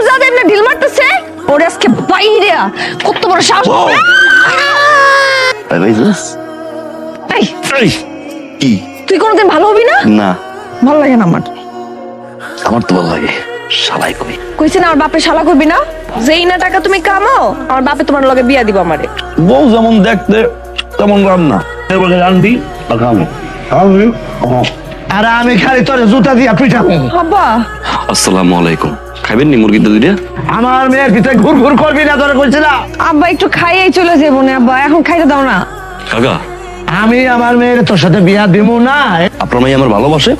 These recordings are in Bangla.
হারামজাদা এমনি ঢিল মারতেছে ওরে আজকে বাইরে কত বড় সাহস এই কি তুই কোনোদিন ভালো হবি না না ভালো লাগে না আমার তো ভালো লাগে শালাই করি কইছে না আমার বাপে শালা করবি না যেই না টাকা তুমি কামাও আমার বাপে তোমার লগে বিয়া দিব আমারে বউ যেমন দেখতে তেমন রান্না এবারে রান্দি আর খাবো আর আমি খালি তোর জুতা দিয়া পিঠাবো। আব্বা আসসালামু আলাইকুম খাবেন নি মুরগিটা দুইটা আমার মেয়ের ভিতরে ঘুর ঘুর করবি না তোরা কইছি না। আব্বা একটু খাইয়েই চলে যাবো না আব্বা এখন খাইতে দাও না কাকা আমি আমার মেয়ের তোর সাথে বিয়া দিব না। আপনার মেয়ে আমার ভালোবাসে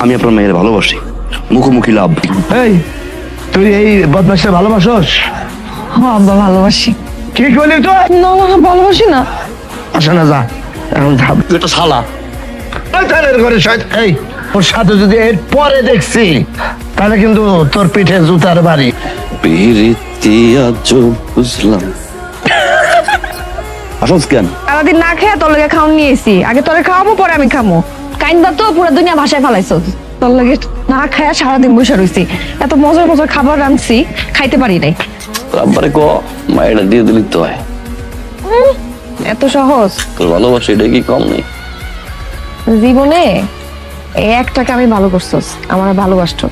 আমি আপনার মেয়ের ভালোবাসি মুখোমুখি লাভ এই তুই এই বদমাসটা ভালোবাসোস? হ্যাঁ আব্বা ভালোবাসি কি করলি তুই? না না ভালোবাসি না আসে না যা এখন থাম। তুই একটা শালা শয়তানের ঘরে শয়তান। এই ওর সাথে যদি এর পরে দেখছি তাহলে কিন্তু তোর পিঠে জুতার বাড়ি। পিরিতি আজ বুঝলাম আসস কেন সারাদিন না খেয়ে তোর লগে খাওন নিয়েছি আগে তোরে খাওয়াবো পরে আমি খামো কাইন্দা তো পুরো দুনিয়া ভাষায় ফেলাইছো তোর লগে না খায়া সারাদিন বসে রইছি এত মজার মজার খাবার রাঁধছি খাইতে পারি নাই রাব্বারে ক মায়েরা দিয়ে দিলি তো হয় এত সহজ তোর ভালোবাসা এটা কি কম নেই জীবনে এই একটাকে আমি ভালো করছস আমার ভালোবাসতো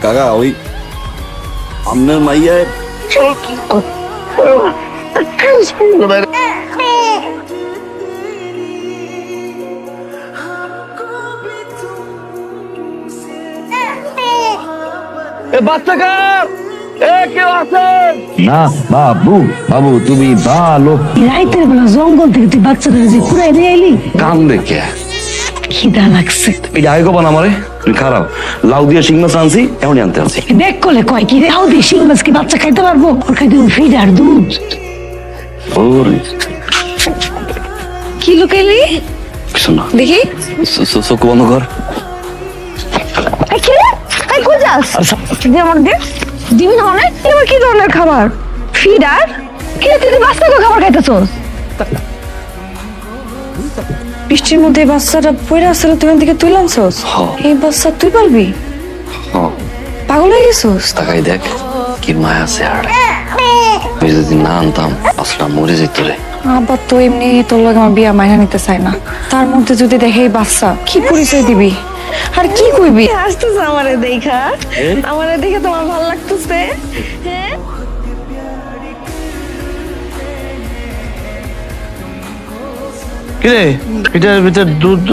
কাকা ওই আপনার মাইয়ায় বাচ্চা কার কেউ আছে না বাবু বাবু তুমি ভালো রাইতের বেলা জঙ্গল থেকে তুই বাচ্চাদের যে কুড়াই নিয়ে এলি কাম দেখে খিদা লাগছে এটা আগে কবা না আমারে তুমি খারাপ লাউ দিয়ে শিং মাছ আনছি এখনই আনতে আনছি দেখ করলে কয় কি রাও দিয়ে শিং মাছ কি বাচ্চা খাইতে পারবো ওর খাইতে ফিড আর দুধ ওরে কি লুকাইলি কিছু না দেখি চোখ বন্ধ কর এই কি রে এই কই যাস দে আমার দে দিবি না মানে এবার কি ধরনের খাবার ফিডার কি রে, তুই বাচ্চাকে খাবার খাইতেছস বৃষ্টির মধ্যে বাচ্চাটা পড়ে আসলে তুই দিকে তুই আনছস হ্যাঁ। এই বাচ্চা তুই পারবি হ্যাঁ পাগল হয়ে গেছস তাকাই দেখ কি মায়া আছে আর আমি যদি না আনতাম আসলে মরে যেত রে আবার তো এমনি তোর লগে আমার বিয়া মাইনা নিতে চাই না তার মধ্যে যদি দেখে এই বাচ্চা কি পরিচয় দিবি আর কি কইবি আসতেছ আমারে দেখা আমারে দেখে তোমার ভালো লাগতেছে হ্যাঁ কিরে পিঠার ভিতরে দুধ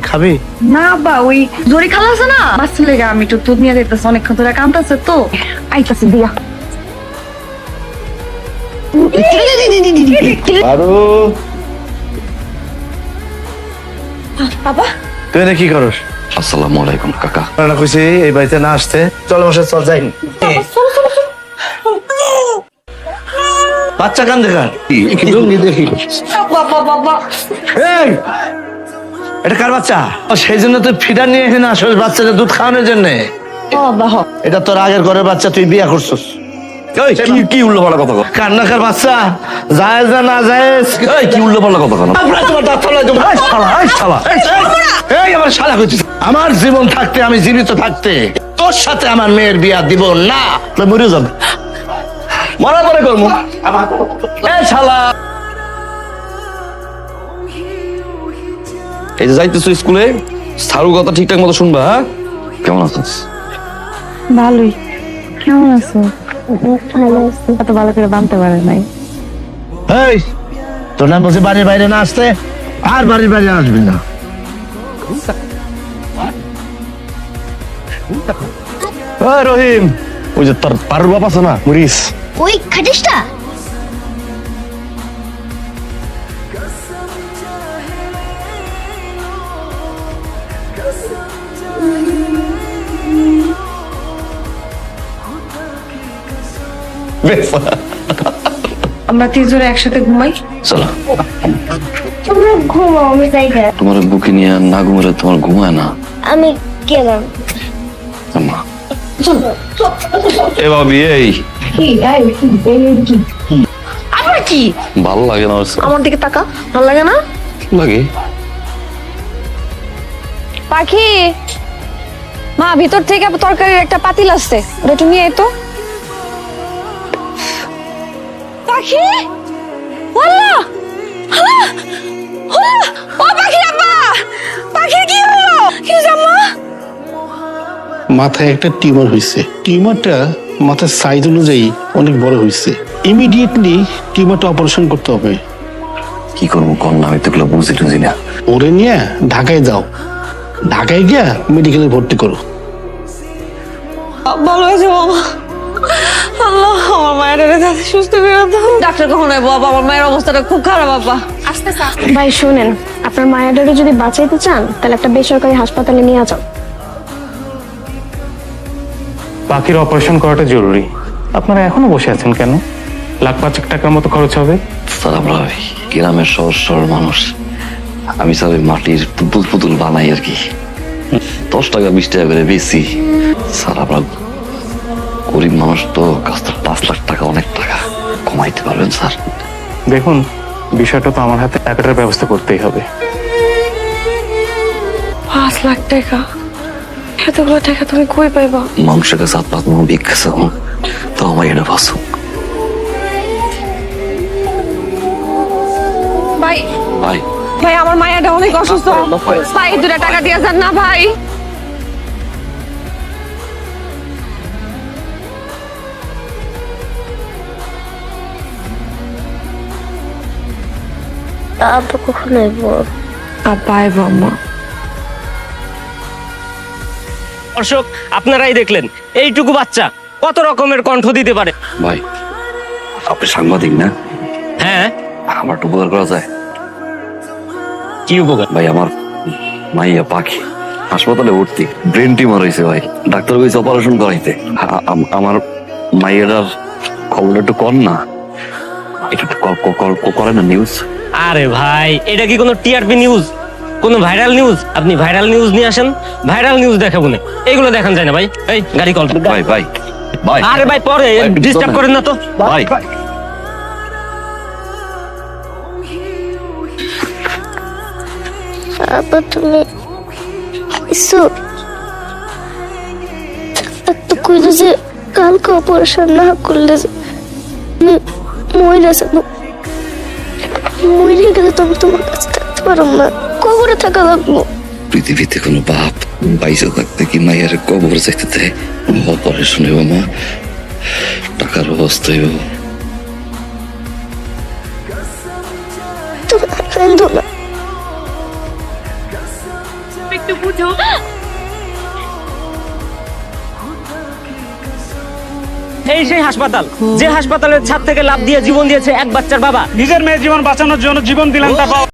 খাবি? না বা ওই জরি খালা আছে না বাচ্চা লেগে আমি একটু দুধ নিয়ে যেতেছি অনেকক্ষণ ধরে কাঁদতেছে তো আইতাছে দিয়া আরো বাবা তুই না কি করস? আসসালামু আলাইকুম কাকা না কইছি এই বাড়িতে না আসতে। চল মশাই চল যাই। বাচ্চা কান দেখার দেখি এই এটা কার বাচ্চা? সেই জন্য তুই ফিডার নিয়ে এখানে আসস বাচ্চাদের দুধ খাওয়ানোর জন্য। এটা তোর আগের ঘরের বাচ্চা, তুই বিয়া করছস। এই কি কি উল্টো পাল্টা কথা কও কান্নাকার বাচ্চা জায়েজ না না জায়েজ? এই কি উল্টো পাল্টা কথা কও তোমার দাঁত ফেলাই দেবো। এই শালা, এই শালা, এই আমার শালা কইছিস। আমার জীবন থাকতে, আমি জীবিত থাকতে তোর সাথে আমার মেয়ের বিয়া দিব না। তুই মরে যাবে। মারা পরে করমু এই শালা এই যে যাইতেছো স্কুলে সারু কথা ঠিকঠাক মতো শুনবা হ্যাঁ কেমন আছিস ভালোই কেমন আছো ভালো আছি এত ভালো করে বানতে পারে নাই এই তোর নাম বলছি বাড়ির বাইরে না আসতে, আর বাড়ির বাইরে আসবি না। রহিম ওই যে তার পারুর বাপ আছে না মরিস ওই খাটিসটা আমরা তিনজনে একসাথে ঘুমাই চলো তোমরা ঘুমাও, আমি যাই না। তোমার বুকে নিয়ে না ঘুমালে তোমার ঘুমায় না আমি গেলাম। মা এ ভাবি এই আবার কি ভালো লাগে না ওর আমার দিকে তাকা ভালো লাগে না লাগে পাখি, মা ভিতর থেকে তরকারির একটা পাতিল আসছে, ওটা একটু নিয়ে আয় তো। পাখি, ওয়াল্লা, আল্লাহ, আল্লাহ, ও পাখি আব্বা, পাখির কি হলো? কি হয়েছে আম্মা? মাথায় একটা টিউমার হয়েছে। টিউমারটা মাথার সাইজ অনুযায়ী অনেক বড় হয়েছে। ইমিডিয়েটলি টিউমারটা অপারেশন করতে হবে। কি করবো কর না, আমি তো এগুলো বুঝি টুঝি না। ওরে নিয়ে ঢাকায় যাও, ঢাকায় গিয়া মেডিকেলে ভর্তি করো। ভালো হয়েছে বাবা, আল্লাহ আমার মায়ের যাতে সুস্থ বেরোতো। ডাক্তার কখন আইবো বাবা? আমার মায়ের অবস্থাটা খুব খারাপ বাবা। ভাই শুনেন, আপনার মায়াটাকে যদি বাঁচাইতে চান তাহলে একটা বেসরকারি হাসপাতালে নিয়ে যাও। পাখির অপারেশন করাটা জরুরি। আপনারা এখনো বসে আছেন কেন? লাখ 5 টাকার মতো খরচ হবে। স্যার আমরা ওই গ্রামের সহজ মানুষ, আমি স্যার ওই মাটির পুতুল পুতুল বানাই আর কি, 10 টাকা 20 টাকা করে বেশি। স্যার আমরা গরিব মানুষ তো, কাজটা 5 লাখ টাকা অনেক টাকা, কমাইতে পারবেন স্যার? দেখুন, বিষয়টা তো আমার হাতে টাকাটার ব্যবস্থা করতেই হবে। 5 লাখ টাকা? এতগুলো টাকা তুমি কই পাইবা? মানুষের কাছে হাত পাত ভিক্ষা চাও, তো আমার এটা বাঁচো। ভাই, ভাই ভাই আমার মায়াটা অনেক অসুস্থ, ভাই 2 টাকা দিয়ে যান না ভাই। আব্বা কখন আইবো? আব্বা আইবো আম্মা। দর্শক, আপনারাই দেখলেন এইটুকু বাচ্চা কত রকমের কণ্ঠ দিতে পারে। ভাই আপনি সাংবাদিক না? হ্যাঁ, আমার একটু উপকার করা যায়? কি উপকার? ভাই আমার মাইয়া পাখি হাসপাতালে ভর্তি, ব্রেন টিউমার হয়েছে ভাই, ডাক্তার কইছে অপারেশন করাইতে। আমার মাইয়াটার খবরটা একটু কর না, একটু করে না নিউজ। আরে ভাই, এটা কি কোনো টিআরপি নিউজ, কোনো ভাইরাল নিউজ? আপনি ভাইরাল নিউজ নিয়ে আসেন, ভাইরাল নিউজ দেখাবো না, এগুলো দেখান যায় না ভাই। এই গাড়ি কল। ভাই ভাই ভাই আরে ভাই পরে ডিস্টার্ব করেন না তো ভাই। আব্বা তুমি এসো। তো কইলো যে কালকে অপারেশন না করলে মরে যাবো। মরে গেলে তবে তোমার কাছে থাকতে পারো না, কবরে থাকা লাগবো। পৃথিবীতে কোনো বাপ বাইসে থাকতে কি মাইয়ারে কবর যাইতে দেয়? অপারেশন হইব মা, টাকার ব্যবস্থা হইব। তুমি কান্দো না। এই সেই হাসপাতাল, যে হাসপাতালের ছাদ থেকে লাফ দিয়ে জীবন দিয়েছে এক বাচ্চার বাবা। নিজের মেয়ের জীবন বাঁচানোর জন্য জীবন দিলেন তার বাবা।